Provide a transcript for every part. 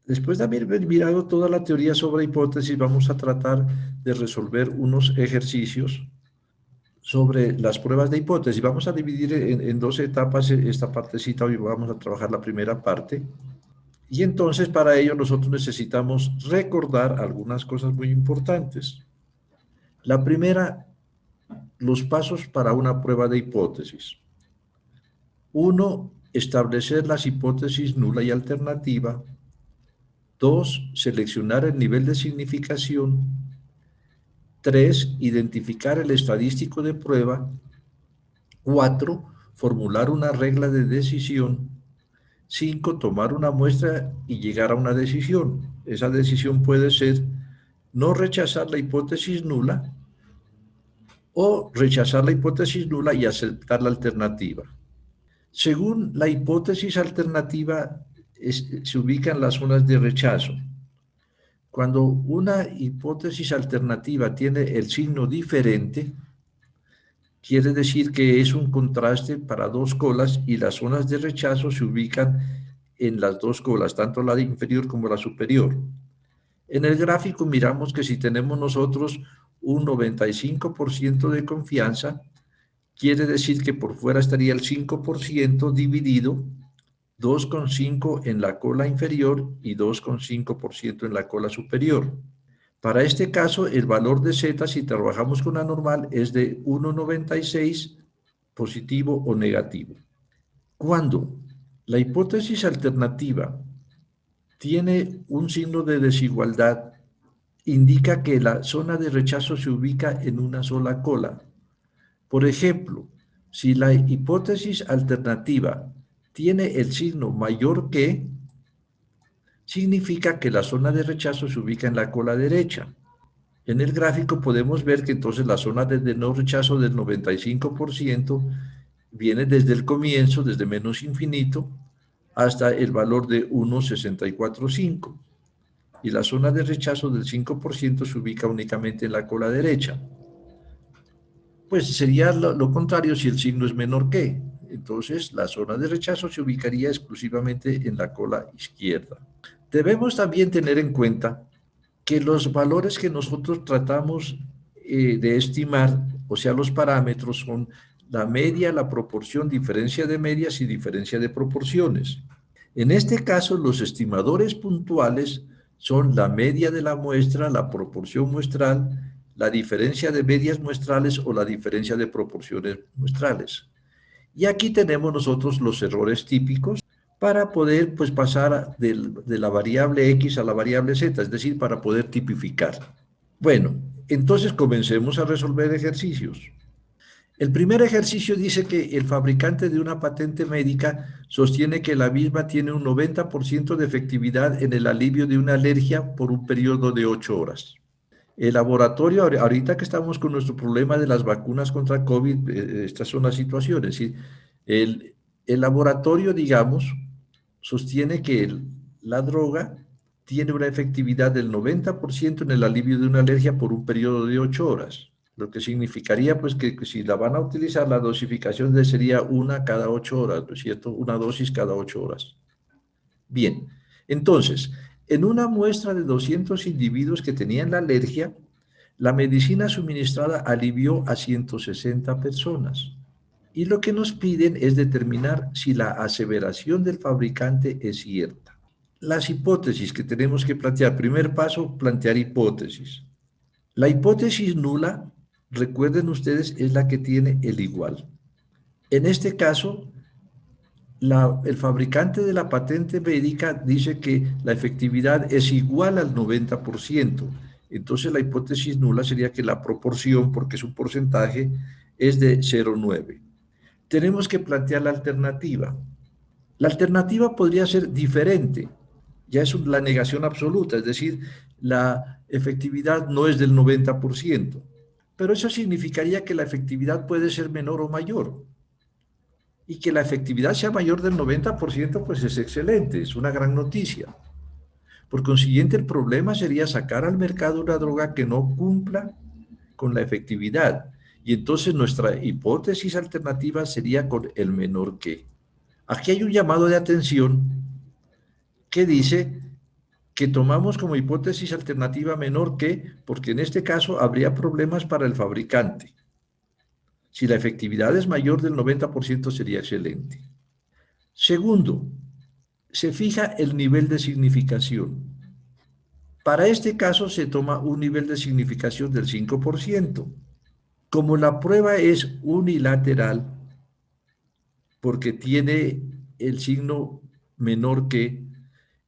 Después de haber mirado toda la teoría sobre hipótesis, vamos a tratar de resolver unos ejercicios sobre las pruebas de hipótesis. Vamos a dividir en dos etapas esta partecita. Hoy vamos a trabajar la primera parte. Y entonces para ello nosotros necesitamos recordar algunas cosas muy importantes. La primera, los pasos para una prueba de hipótesis. Uno, establecer las hipótesis nula y alternativa. Dos, seleccionar el nivel de significación. Tres, identificar el estadístico de prueba. Cuatro, formular una regla de decisión. Cinco, tomar una muestra y llegar a una decisión. Esa decisión puede ser no rechazar la hipótesis nula o rechazar la hipótesis nula y aceptar la alternativa. Según la hipótesis alternativa, se ubican las zonas de rechazo. Cuando una hipótesis alternativa tiene el signo diferente, quiere decir que es un contraste para dos colas y las zonas de rechazo se ubican en las dos colas, tanto la inferior como la superior. En el gráfico miramos que si tenemos nosotros un 95% de confianza, quiere decir que por fuera estaría el 5% dividido 2,5 en la cola inferior y 2,5% en la cola superior. Para este caso, el valor de Z, si trabajamos con la normal, es de 1,96 positivo o negativo. Cuando la hipótesis alternativa tiene un signo de desigualdad, indica que la zona de rechazo se ubica en una sola cola. Por ejemplo, si la hipótesis alternativa tiene el signo mayor que, significa que la zona de rechazo se ubica en la cola derecha. En el gráfico podemos ver que entonces la zona de no rechazo del 95% viene desde el comienzo, desde menos infinito, hasta el valor de 1,645. Y la zona de rechazo del 5% se ubica únicamente en la cola derecha. Pues sería lo contrario si el signo es menor que. Entonces la zona de rechazo se ubicaría exclusivamente en la cola izquierda. Debemos también tener en cuenta que los valores que nosotros tratamos de estimar, o sea, los parámetros son la media, la proporción, diferencia de medias y diferencia de proporciones. En este caso, los estimadores puntuales son la media de la muestra, la proporción muestral, la diferencia de medias muestrales o la diferencia de proporciones muestrales. Y aquí tenemos nosotros los errores típicos para poder pues, pasar de la variable X a la variable Z, es decir, para poder tipificar. Bueno, entonces comencemos a resolver ejercicios. El primer ejercicio dice que el fabricante de una patente médica sostiene que la misma tiene un 90% de efectividad en el alivio de una alergia por un periodo de 8 horas. El laboratorio, ahorita que estamos con nuestro problema de las vacunas contra COVID, estas son las situaciones. ¿Sí? El laboratorio, digamos, sostiene que la droga tiene una efectividad del 90% en el alivio de una alergia por un periodo de 8 horas, lo que significaría pues que si la van a utilizar, la dosificación sería una cada 8 horas, ¿no es cierto? Una dosis cada 8 horas. Bien, entonces, en una muestra de 200 individuos que tenían la alergia, la medicina suministrada alivió a 160 personas. Y lo que nos piden es determinar si la aseveración del fabricante es cierta. Las hipótesis que tenemos que plantear. Primer paso, plantear hipótesis. La hipótesis nula, recuerden ustedes, es la que tiene el igual. En este caso, el fabricante de la patente médica dice que la efectividad es igual al 90%. Entonces la hipótesis nula sería que la proporción, porque es un porcentaje, es de 0,9. Tenemos que plantear la alternativa. La alternativa podría ser diferente. Ya es la negación absoluta, es decir, la efectividad no es del 90%. Pero eso significaría que la efectividad puede ser menor o mayor. Y que la efectividad sea mayor del 90%, pues es excelente, es una gran noticia. Por consiguiente, el problema sería sacar al mercado una droga que no cumpla con la efectividad. Y entonces nuestra hipótesis alternativa sería con el menor que. Aquí hay un llamado de atención que dice que tomamos como hipótesis alternativa menor que, porque en este caso habría problemas para el fabricante. Si la efectividad es mayor del 90% sería excelente. Segundo, se fija el nivel de significación. Para este caso se toma un nivel de significación del 5%. Como la prueba es unilateral, porque tiene el signo menor que,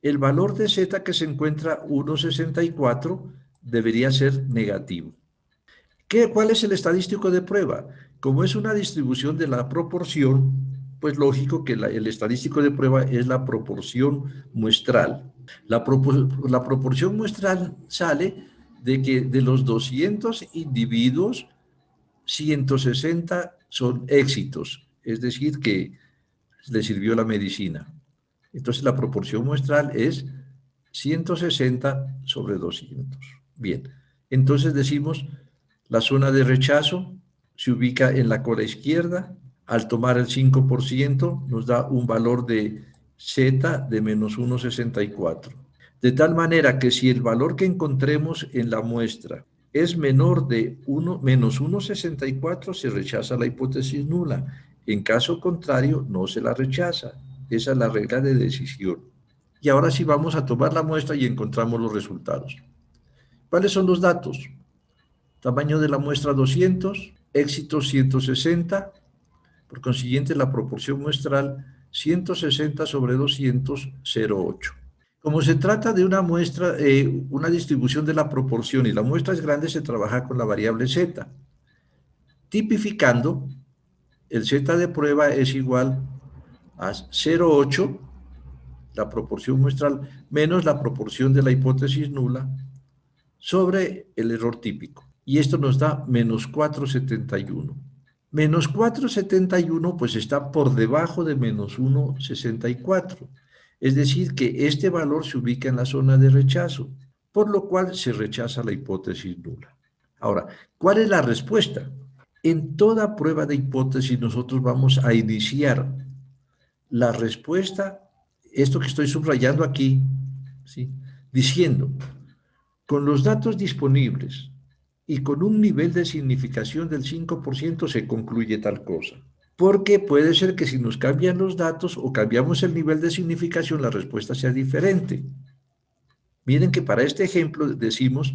el valor de z que se encuentra 1,64 debería ser negativo. ¿Cuál es el estadístico de prueba? Como es una distribución de la proporción, pues lógico que el estadístico de prueba es la proporción muestral. La proporción muestral sale de que de los 200 individuos, 160 son éxitos, es decir, que le sirvió la medicina. Entonces la proporción muestral es 160 sobre 200. Bien, entonces decimos la zona de rechazo se ubica en la cola izquierda. Al tomar el 5% nos da un valor de Z de menos 1,64. De tal manera que si el valor que encontremos en la muestra es menor de menos 1,64, se rechaza la hipótesis nula. En caso contrario, no se la rechaza. Esa es la regla de decisión. Y ahora sí vamos a tomar la muestra y encontramos los resultados. ¿Cuáles son los datos? Tamaño de la muestra 200, éxito 160, por consiguiente la proporción muestral 160 sobre 200, 0,8. Como se trata de una muestra, una distribución de la proporción y la muestra es grande, se trabaja con la variable z. Tipificando, el z de prueba es igual a 0,8, la proporción muestral, menos la proporción de la hipótesis nula, sobre el error típico. Y esto nos da menos 4,71. Menos 4,71 pues está por debajo de menos 1,64. Es decir, que este valor se ubica en la zona de rechazo, por lo cual se rechaza la hipótesis nula. Ahora, ¿cuál es la respuesta? En toda prueba de hipótesis nosotros vamos a iniciar la respuesta, esto que estoy subrayando aquí, ¿sí?, diciendo, con los datos disponibles y con un nivel de significación del 5% se concluye tal cosa. Porque puede ser que si nos cambian los datos o cambiamos el nivel de significación, la respuesta sea diferente. Miren que para este ejemplo decimos,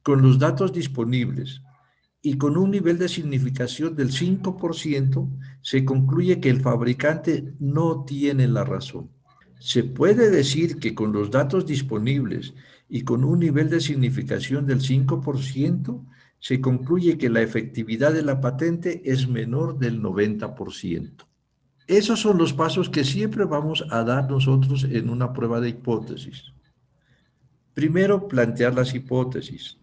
con los datos disponibles y con un nivel de significación del 5%, se concluye que el fabricante no tiene la razón. Se puede decir que con los datos disponibles y con un nivel de significación del 5%, se concluye que la efectividad de la patente es menor del 90%. Esos son los pasos que siempre vamos a dar nosotros en una prueba de hipótesis. Primero, plantear las hipótesis.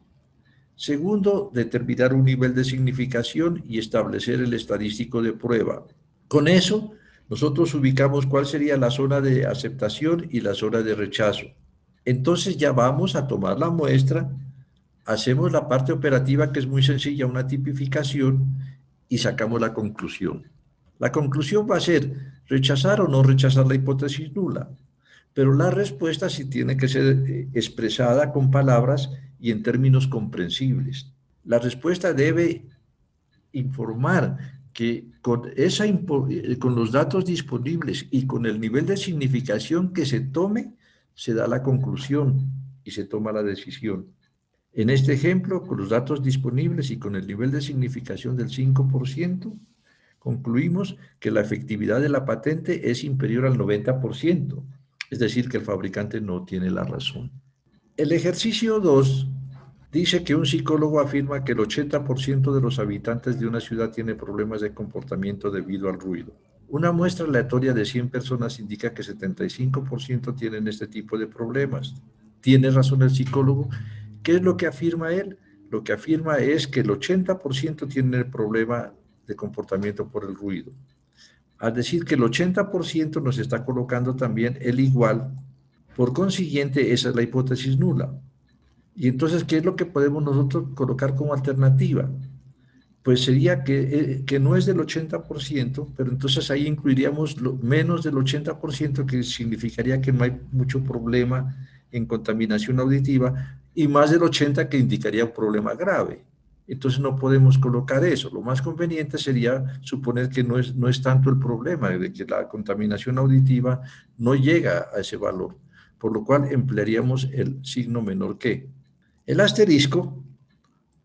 Segundo, determinar un nivel de significación y establecer el estadístico de prueba. Con eso, nosotros ubicamos cuál sería la zona de aceptación y la zona de rechazo. Entonces ya vamos a tomar la muestra, hacemos la parte operativa que es muy sencilla, una tipificación, y sacamos la conclusión. La conclusión va a ser rechazar o no rechazar la hipótesis nula, pero la respuesta sí tiene que ser expresada con palabras y en términos comprensibles. La respuesta debe informar que con los datos disponibles y con el nivel de significación que se tome, se da la conclusión y se toma la decisión. En este ejemplo, con los datos disponibles y con el nivel de significación del 5%, concluimos que la efectividad de la patente es inferior al 90%, es decir, que el fabricante no tiene la razón. El ejercicio 2 dice que un psicólogo afirma que el 80% de los habitantes de una ciudad tiene problemas de comportamiento debido al ruido. Una muestra aleatoria de 100 personas indica que 75% tienen este tipo de problemas. ¿Tiene razón el psicólogo? ¿Qué es lo que afirma él? Lo que afirma es que el 80% tiene el problema de comportamiento por el ruido. Al decir que el 80% nos está colocando también el igual, por consiguiente, esa es la hipótesis nula. Y entonces, ¿qué es lo que podemos nosotros colocar como alternativa? Pues sería que no es del 80%, pero entonces ahí incluiríamos menos del 80%, que significaría que no hay mucho problema en contaminación auditiva y más del 80% que indicaría un problema grave. Entonces no podemos colocar eso. Lo más conveniente sería suponer que no es tanto el problema, de que la contaminación auditiva no llega a ese valor, por lo cual emplearíamos el signo menor que. El asterisco,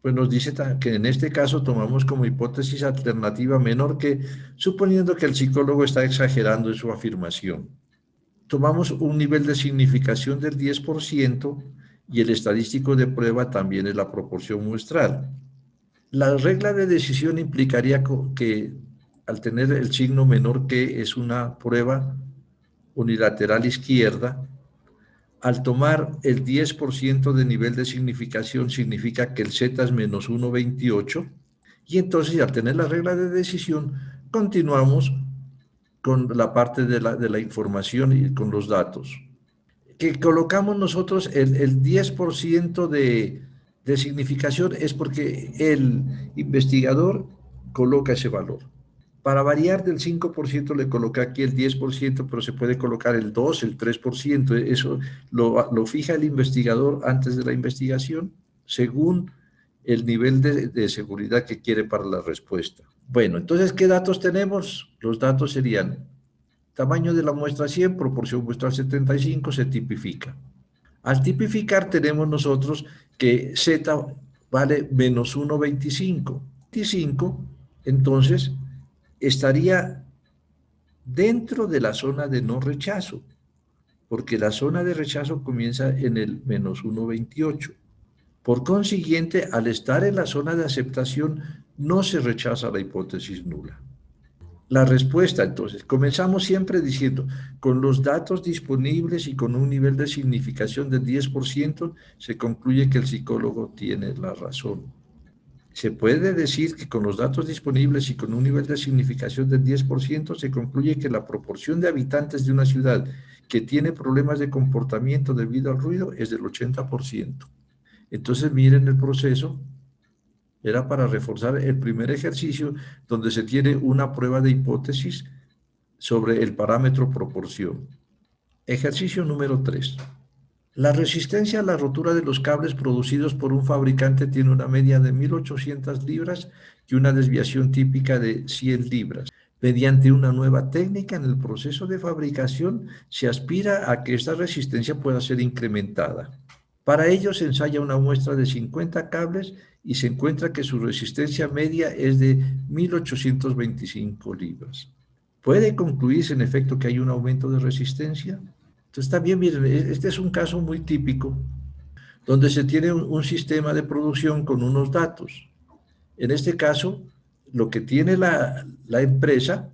pues nos dice que en este caso tomamos como hipótesis alternativa menor que, suponiendo que el psicólogo está exagerando en su afirmación. Tomamos un nivel de significación del 10% y el estadístico de prueba también es la proporción muestral. La regla de decisión implicaría que al tener el signo menor que es una prueba unilateral izquierda, al tomar el 10% de nivel de significación significa que el Z es menos 1,28 y entonces al tener la regla de decisión continuamos con la parte de la información y con los datos. Que colocamos nosotros el 10% de significación es porque el investigador coloca ese valor. Para variar del 5% le coloqué aquí el 10%, pero se puede colocar el 2, el 3%. Eso lo fija el investigador antes de la investigación, según el nivel de seguridad que quiere para la respuesta. Bueno, entonces, ¿qué datos tenemos? Los datos serían tamaño de la muestra 100, proporción muestral 75, se tipifica. Al tipificar tenemos nosotros que Z vale menos 1,25. 25, entonces, estaría dentro de la zona de no rechazo, porque la zona de rechazo comienza en el menos 1,28. Por consiguiente, al estar en la zona de aceptación, no se rechaza la hipótesis nula. La respuesta, entonces, comenzamos siempre diciendo, con los datos disponibles y con un nivel de significación del 10%, se concluye que el psicólogo tiene la razón. Se puede decir que con los datos disponibles y con un nivel de significación del 10%, se concluye que la proporción de habitantes de una ciudad que tiene problemas de comportamiento debido al ruido es del 80%. Entonces, miren el proceso. Era para reforzar el primer ejercicio donde se tiene una prueba de hipótesis sobre el parámetro proporción. Ejercicio número 3. La resistencia a la rotura de los cables producidos por un fabricante tiene una media de 1.800 libras y una desviación típica de 100 libras. Mediante una nueva técnica en el proceso de fabricación, se aspira a que esta resistencia pueda ser incrementada. Para ello se ensaya una muestra de 50 cables y se encuentra que su resistencia media es de 1.825 libras. ¿Puede concluirse en efecto que hay un aumento de resistencia? Entonces también, miren, este es un caso muy típico donde se tiene un sistema de producción con unos datos. En este caso, lo que tiene la empresa,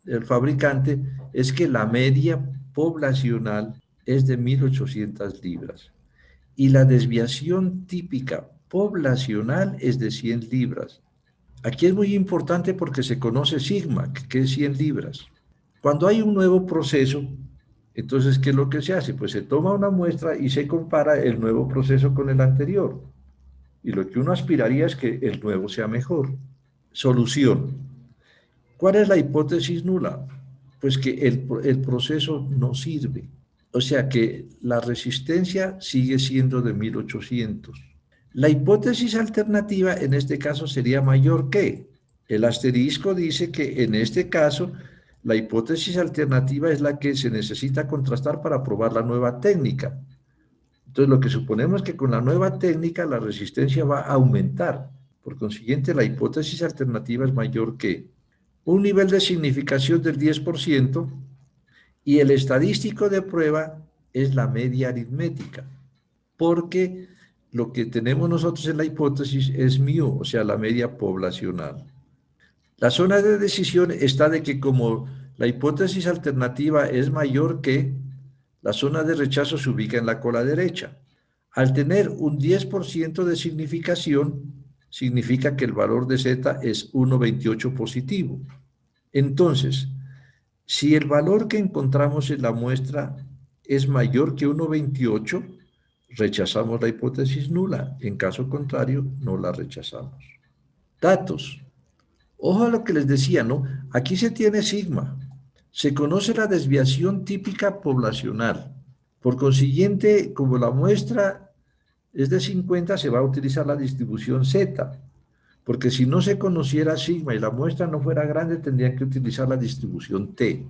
el fabricante, es que la media poblacional es de 1.800 libras y la desviación típica poblacional es de 100 libras. Aquí es muy importante porque se conoce sigma, que es 100 libras. Cuando hay un nuevo proceso, entonces, ¿qué es lo que se hace? Pues se toma una muestra y se compara el nuevo proceso con el anterior. Y lo que uno aspiraría es que el nuevo sea mejor. Solución. ¿Cuál es la hipótesis nula? Pues que el proceso no sirve. O sea que la resistencia sigue siendo de 1.800. La hipótesis alternativa en este caso sería mayor que. El asterisco dice que en este caso la hipótesis alternativa es la que se necesita contrastar para probar la nueva técnica. Entonces lo que suponemos es que con la nueva técnica la resistencia va a aumentar. Por consiguiente, la hipótesis alternativa es mayor que un nivel de significación del 10% y el estadístico de prueba es la media aritmética, porque lo que tenemos nosotros en la hipótesis es mu, o sea, la media poblacional. La zona de decisión está de que como la hipótesis alternativa es mayor que, la zona de rechazo se ubica en la cola derecha. Al tener un 10% de significación, significa que el valor de Z es 1,28 positivo. Entonces, si el valor que encontramos en la muestra es mayor que 1,28, rechazamos la hipótesis nula. En caso contrario, no la rechazamos. Datos. Ojo a lo que les decía, ¿no? Aquí se tiene sigma. Se conoce la desviación típica poblacional. Por consiguiente, como la muestra es de 50, se va a utilizar la distribución Z, porque si no se conociera sigma y la muestra no fuera grande, tendrían que utilizar la distribución T.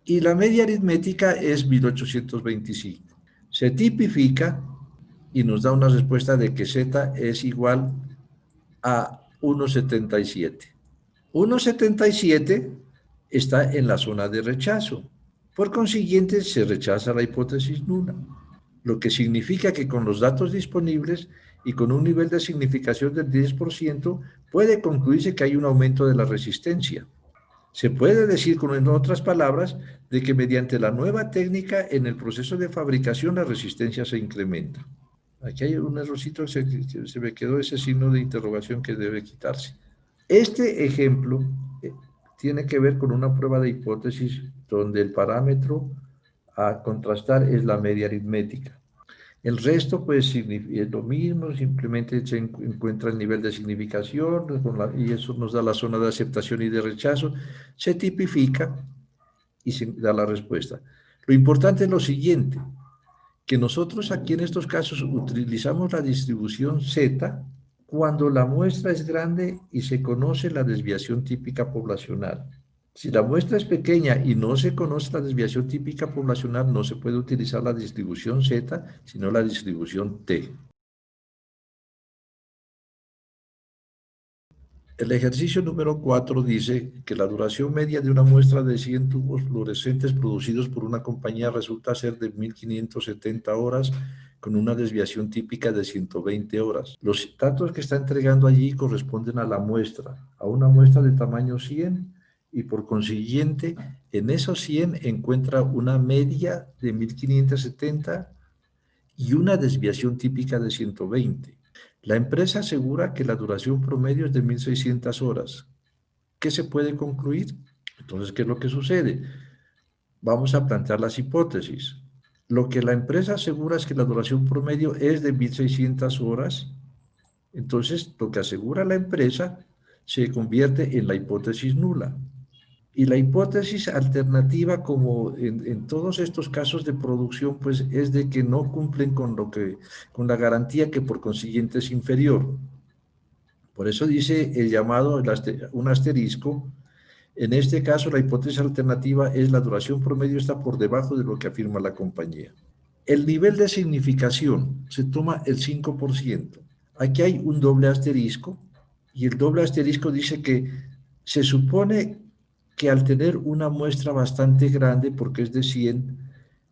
Y la media aritmética es 1825. Se tipifica y nos da una respuesta de que Z es igual a 1,77. 1,77 está en la zona de rechazo. Por consiguiente, se rechaza la hipótesis nula, lo que significa que con los datos disponibles y con un nivel de significación del 10%, puede concluirse que hay un aumento de la resistencia. Se puede decir, en otras palabras, de que mediante la nueva técnica en el proceso de fabricación la resistencia se incrementa. Aquí hay un errorcito, se me quedó ese signo de interrogación que debe quitarse. Este ejemplo tiene que ver con una prueba de hipótesis donde el parámetro a contrastar es la media aritmética. El resto, pues, es lo mismo, simplemente se encuentra el nivel de significación y eso nos da la zona de aceptación y de rechazo, se tipifica y se da la respuesta. Lo importante es lo siguiente, que nosotros aquí en estos casos utilizamos la distribución Z cuando la muestra es grande y se conoce la desviación típica poblacional. Si la muestra es pequeña y no se conoce la desviación típica poblacional, no se puede utilizar la distribución Z, sino la distribución T. El ejercicio número 4 dice que la duración media de una muestra de 100 tubos fluorescentes producidos por una compañía resulta ser de 1570 horas con una desviación típica de 120 horas. Los datos que está entregando allí corresponden a la muestra, a una muestra de tamaño 100 y por consiguiente en esos 100 encuentra una media de 1570 y una desviación típica de 120. La empresa asegura que la duración promedio es de 1.600 horas. ¿Qué se puede concluir? Entonces, ¿qué es lo que sucede? Vamos a plantear las hipótesis. Lo que la empresa asegura es que la duración promedio es de 1.600 horas. Entonces, lo que asegura la empresa se convierte en la hipótesis nula. Y la hipótesis alternativa, como en todos estos casos de producción, pues es de que no cumplen con la garantía que por consiguiente es inferior. Por eso dice el llamado, un asterisco. En este caso, la hipótesis alternativa es la duración promedio está por debajo de lo que afirma la compañía. El nivel de significación se toma el 5%. Aquí hay un doble asterisco y el doble asterisco dice que se supone que al tener una muestra bastante grande, porque es de 100,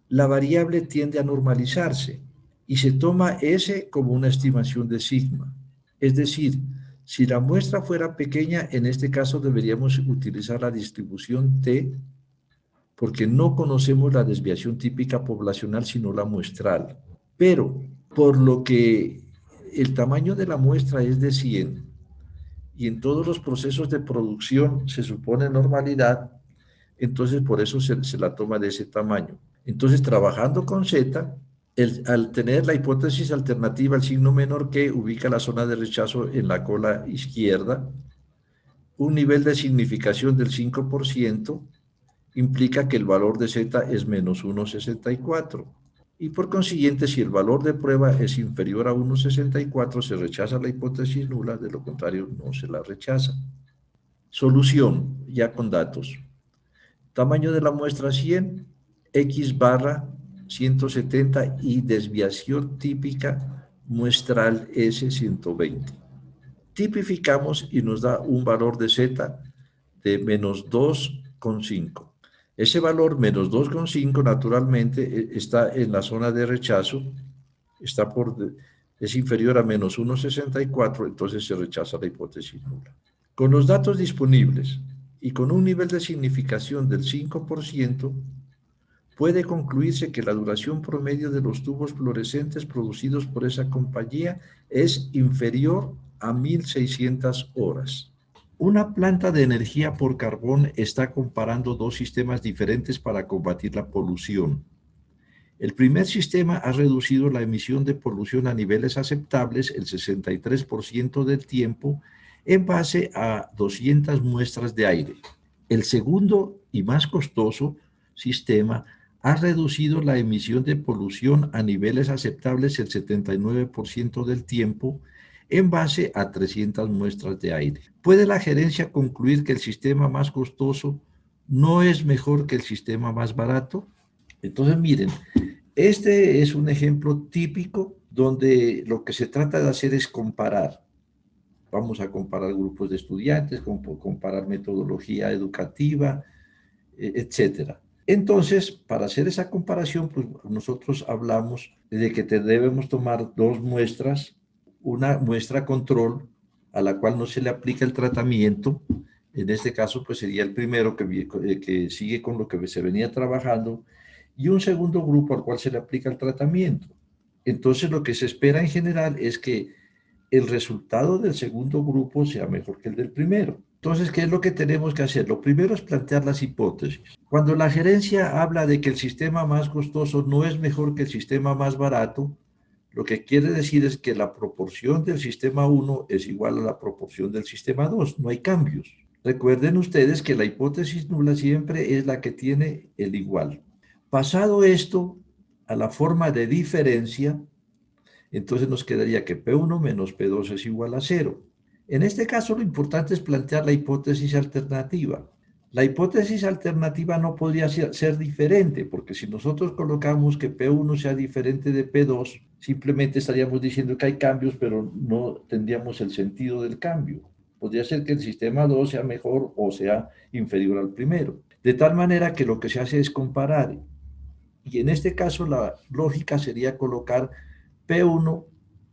la variable tiende a normalizarse y se toma S como una estimación de sigma. Es decir, si la muestra fuera pequeña, en este caso deberíamos utilizar la distribución T porque no conocemos la desviación típica poblacional sino la muestral. Pero por lo que el tamaño de la muestra es de 100 y en todos los procesos de producción se supone normalidad, entonces por eso se la toma de ese tamaño. Entonces, trabajando con Z, al tener la hipótesis alternativa, el signo menor que ubica la zona de rechazo en la cola izquierda, un nivel de significación del 5% implica que el valor de Z es menos 1,64. Y por consiguiente, si el valor de prueba es inferior a 1,64, se rechaza la hipótesis nula, de lo contrario, no se la rechaza. Solución, ya con datos. Tamaño de la muestra 100, X barra 170 y desviación típica muestral S 120. Tipificamos y nos da un valor de Z de menos 2,5. Ese valor menos 2,5 naturalmente está en la zona de rechazo, es inferior a menos 1,64, entonces se rechaza la hipótesis nula. Con los datos disponibles y con un nivel de significación del 5%, puede concluirse que la duración promedio de los tubos fluorescentes producidos por esa compañía es inferior a 1.600 horas. Una planta de energía por carbón está comparando dos sistemas diferentes para combatir la polución. El primer sistema ha reducido la emisión de polución a niveles aceptables el 63% del tiempo en base a 200 muestras de aire. El segundo y más costoso sistema ha reducido la emisión de polución a niveles aceptables el 79% del tiempo en base a 300 muestras de aire. ¿Puede la gerencia concluir que el sistema más costoso no es mejor que el sistema más barato? Entonces, miren, este es un ejemplo típico donde lo que se trata de hacer es comparar. Vamos a comparar grupos de estudiantes, comparar metodología educativa, etcétera. Entonces, para hacer esa comparación, pues nosotros hablamos de que debemos tomar dos muestras, una muestra control a la cual no se le aplica el tratamiento, en este caso pues sería el primero que sigue con lo que se venía trabajando, y un segundo grupo al cual se le aplica el tratamiento. Entonces lo que se espera en general es que el resultado del segundo grupo sea mejor que el del primero. Entonces, ¿qué es lo que tenemos que hacer? Lo primero es plantear las hipótesis. Cuando la gerencia habla de que el sistema más costoso no es mejor que el sistema más barato, lo que quiere decir es que la proporción del sistema 1 es igual a la proporción del sistema 2, no hay cambios. Recuerden ustedes que la hipótesis nula siempre es la que tiene el igual. Pasado esto a la forma de diferencia, entonces nos quedaría que P1 menos P2 es igual a 0. En este caso lo importante es plantear la hipótesis alternativa. La hipótesis alternativa no podría ser diferente, porque si nosotros colocamos que P1 sea diferente de P2, simplemente estaríamos diciendo que hay cambios, pero no tendríamos el sentido del cambio. Podría ser que el sistema 2 sea mejor o sea inferior al primero. De tal manera que lo que se hace es comparar. Y en este caso la lógica sería colocar P1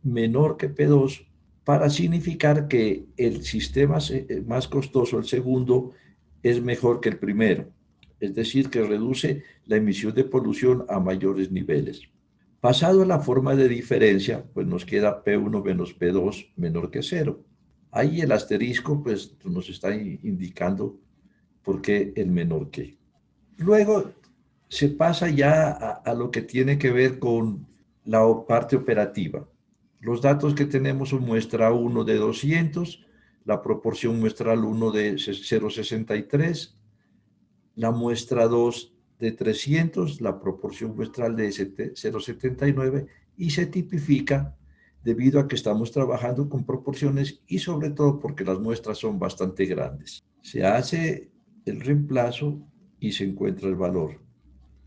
menor que P2 para significar que el sistema más costoso, el segundo, es mejor que el primero. Es decir, que reduce la emisión de polución a mayores niveles. Pasado a la forma de diferencia, pues nos queda P1 menos P2 menor que 0. Ahí el asterisco pues nos está indicando por qué el menor que. Luego se pasa ya a lo que tiene que ver con la parte operativa. Los datos que tenemos son muestra 1 de 200, la proporción muestral 1 de 0,63, la muestra 2 de 300, la proporción muestral de 0,79 y se tipifica debido a que estamos trabajando con proporciones y sobre todo porque las muestras son bastante grandes. Se hace el reemplazo y se encuentra el valor.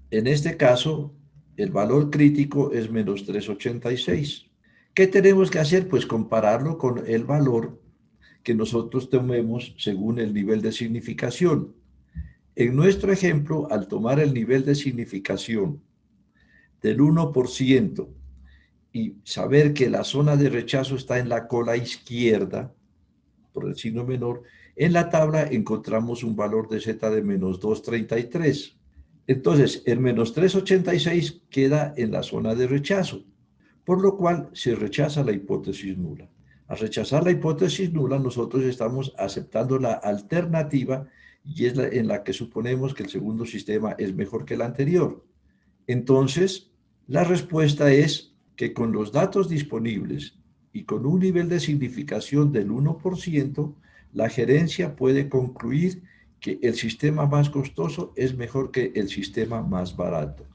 En este caso, el valor crítico es menos 386. ¿Qué tenemos que hacer? Pues compararlo con el valor que nosotros tomemos según el nivel de significación. En nuestro ejemplo, al tomar el nivel de significación del 1% y saber que la zona de rechazo está en la cola izquierda, por el signo menor, en la tabla encontramos un valor de z de menos 233. Entonces, el menos 386 queda en la zona de rechazo, por lo cual se rechaza la hipótesis nula. Al rechazar la hipótesis nula, nosotros estamos aceptando la alternativa y es en la que suponemos que el segundo sistema es mejor que el anterior. Entonces, la respuesta es que con los datos disponibles y con un nivel de significación del 1%, la gerencia puede concluir que el sistema más costoso es mejor que el sistema más barato.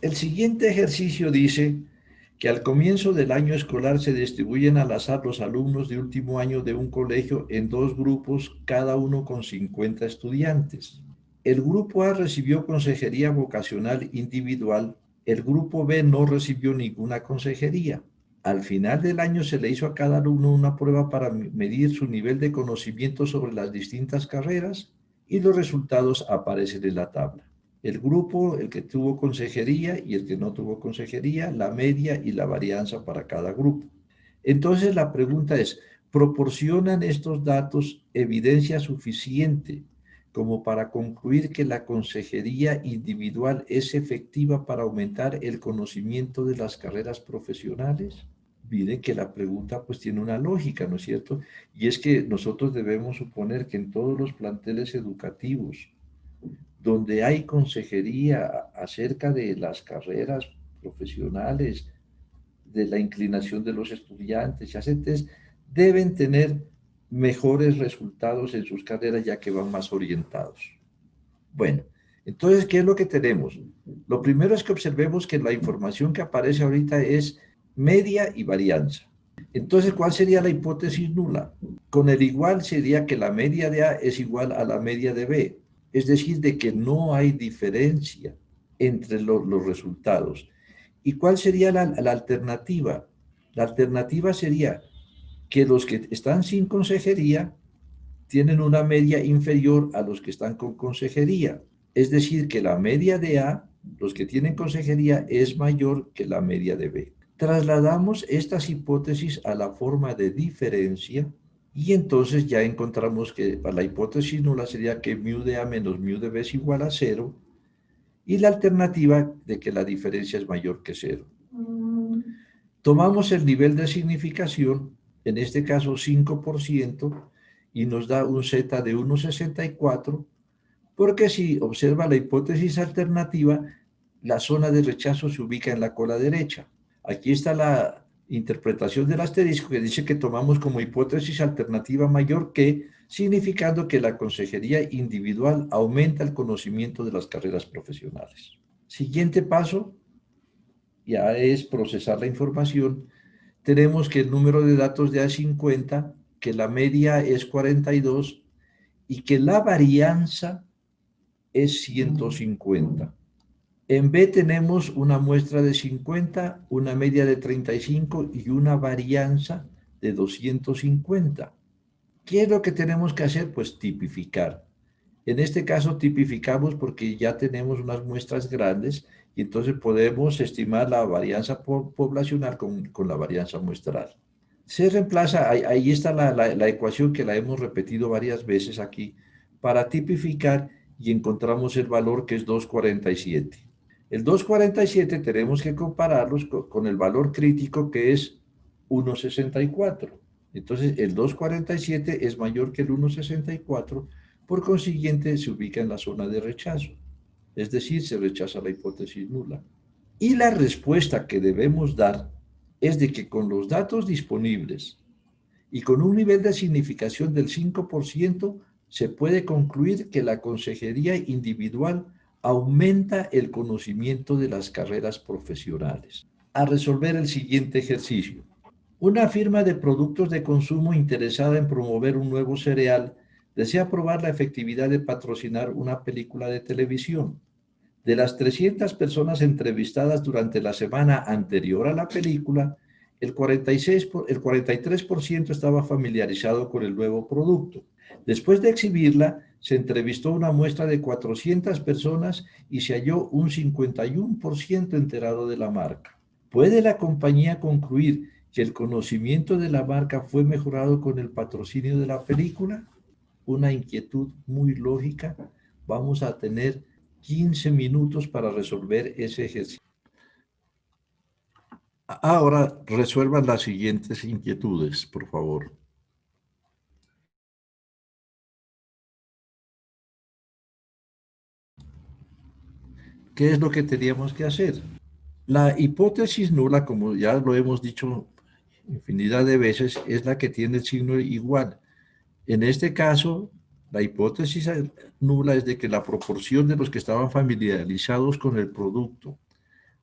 El siguiente ejercicio dice que al comienzo del año escolar se distribuyen al azar los alumnos de último año de un colegio en dos grupos, cada uno con 50 estudiantes. El grupo A recibió consejería vocacional individual, el grupo B no recibió ninguna consejería. Al final del año se le hizo a cada alumno una prueba para medir su nivel de conocimiento sobre las distintas carreras y los resultados aparecen en la tabla. El grupo, el que tuvo consejería y el que no tuvo consejería, la media y la varianza para cada grupo. Entonces la pregunta es, ¿proporcionan estos datos evidencia suficiente como para concluir que la consejería individual es efectiva para aumentar el conocimiento de las carreras profesionales? Miren que la pregunta pues tiene una lógica, ¿no es cierto? Y es que nosotros debemos suponer que en todos los planteles educativos donde hay consejería acerca de las carreras profesionales, de la inclinación de los estudiantes y hacen deben tener mejores resultados en sus carreras ya que van más orientados. Bueno, Entonces, ¿qué es lo que tenemos? Lo primero es que observemos que la información que aparece ahorita es media y varianza. Entonces, ¿cuál sería la hipótesis nula? Con el igual sería que la media de A es igual a la media de B, es decir, de que no hay diferencia entre los resultados. ¿Y cuál sería la alternativa? La alternativa sería que los que están sin consejería tienen una media inferior a los que están con consejería. Es decir, que la media de A, los que tienen consejería, es mayor que la media de B. Trasladamos estas hipótesis a la forma de diferencia y entonces ya encontramos que para la hipótesis nula sería que mu de A menos mu de B es igual a cero y la alternativa de que la diferencia es mayor que cero. Tomamos el nivel de significación, en este caso 5%, y nos da un Z de 1,64, porque si observa la hipótesis alternativa, la zona de rechazo se ubica en la cola derecha. Aquí está la interpretación del asterisco que dice que tomamos como hipótesis alternativa mayor que, significando que la consejería individual aumenta el conocimiento de las carreras profesionales. Siguiente paso ya es procesar la información. Tenemos que el número de datos de A es 50, que la media es 42 y que la varianza es 150. En B tenemos una muestra de 50, una media de 35 y una varianza de 250. ¿Qué es lo que tenemos que hacer? Pues tipificar. En este caso tipificamos porque ya tenemos unas muestras grandes y entonces podemos estimar la varianza poblacional con la varianza muestral. Se reemplaza, ahí está la ecuación que la hemos repetido varias veces aquí, para tipificar y encontramos el valor que es 2,47. El 2,47 tenemos que compararlos con el valor crítico que es 1,64. Entonces el 2,47 es mayor que el 1,64, por consiguiente se ubica en la zona de rechazo, es decir, se rechaza la hipótesis nula. Y la respuesta que debemos dar es de que con los datos disponibles y con un nivel de significación del 5%, se puede concluir que la consejería individual aumenta el conocimiento de las carreras profesionales. A resolver el siguiente ejercicio. Una firma de productos de consumo interesada en promover un nuevo cereal desea probar la efectividad de patrocinar una película de televisión. De las 300 personas entrevistadas durante la semana anterior a la película, el 43% estaba familiarizado con el nuevo producto. Después de exhibirla, se entrevistó una muestra de 400 personas y se halló un 51% enterado de la marca. ¿Puede la compañía concluir que el conocimiento de la marca fue mejorado con el patrocinio de la película? Una inquietud muy lógica. Vamos a tener 15 minutos para resolver ese ejercicio. Ahora resuelvan las siguientes inquietudes, por favor. ¿Qué es lo que teníamos que hacer? La hipótesis nula, como ya lo hemos dicho infinidad de veces, es la que tiene el signo igual. En este caso, la hipótesis nula es de que la proporción de los que estaban familiarizados con el producto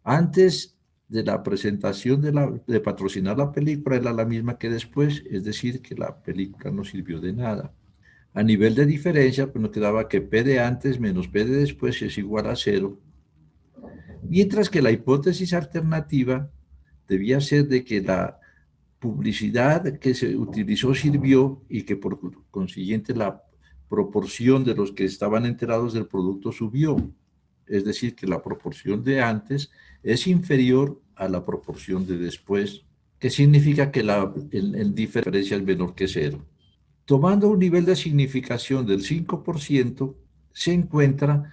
antes de la presentación de patrocinar la película era la misma que después, es decir, que la película no sirvió de nada. A nivel de diferencia, pues nos quedaba que P de antes menos P de después es igual a cero, mientras que la hipótesis alternativa debía ser de que la publicidad que se utilizó sirvió y que por consiguiente la proporción de los que estaban enterados del producto subió. Es decir, que la proporción de antes es inferior a la proporción de después, que significa que el diferencia es menor que cero. Tomando un nivel de significación del 5%, se encuentra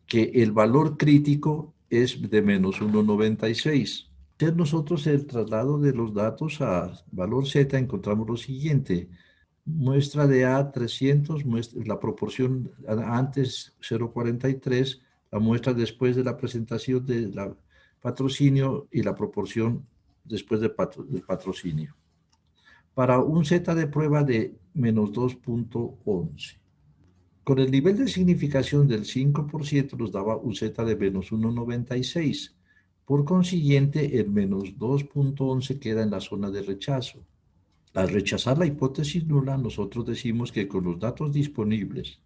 que el valor crítico es de menos 1,96. Hacer nosotros el traslado de los datos a valor Z, encontramos lo siguiente. Muestra de A 300, la proporción antes 0,43, la muestra después de la presentación del patrocinio y la proporción después del patrocinio. Para un Z de prueba de menos 2,11. Con el nivel de significación del 5% nos daba un Z de menos 1,96. Por consiguiente, el menos 2,11 queda en la zona de rechazo. Al rechazar la hipótesis nula, nosotros decimos que con los datos disponibles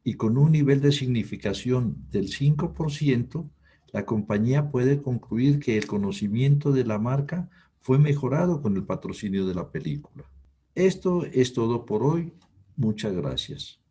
y con un nivel de significación del 5%, la compañía puede concluir que el conocimiento de la marca fue mejorado con el patrocinio de la película. Esto es todo por hoy. Muchas gracias.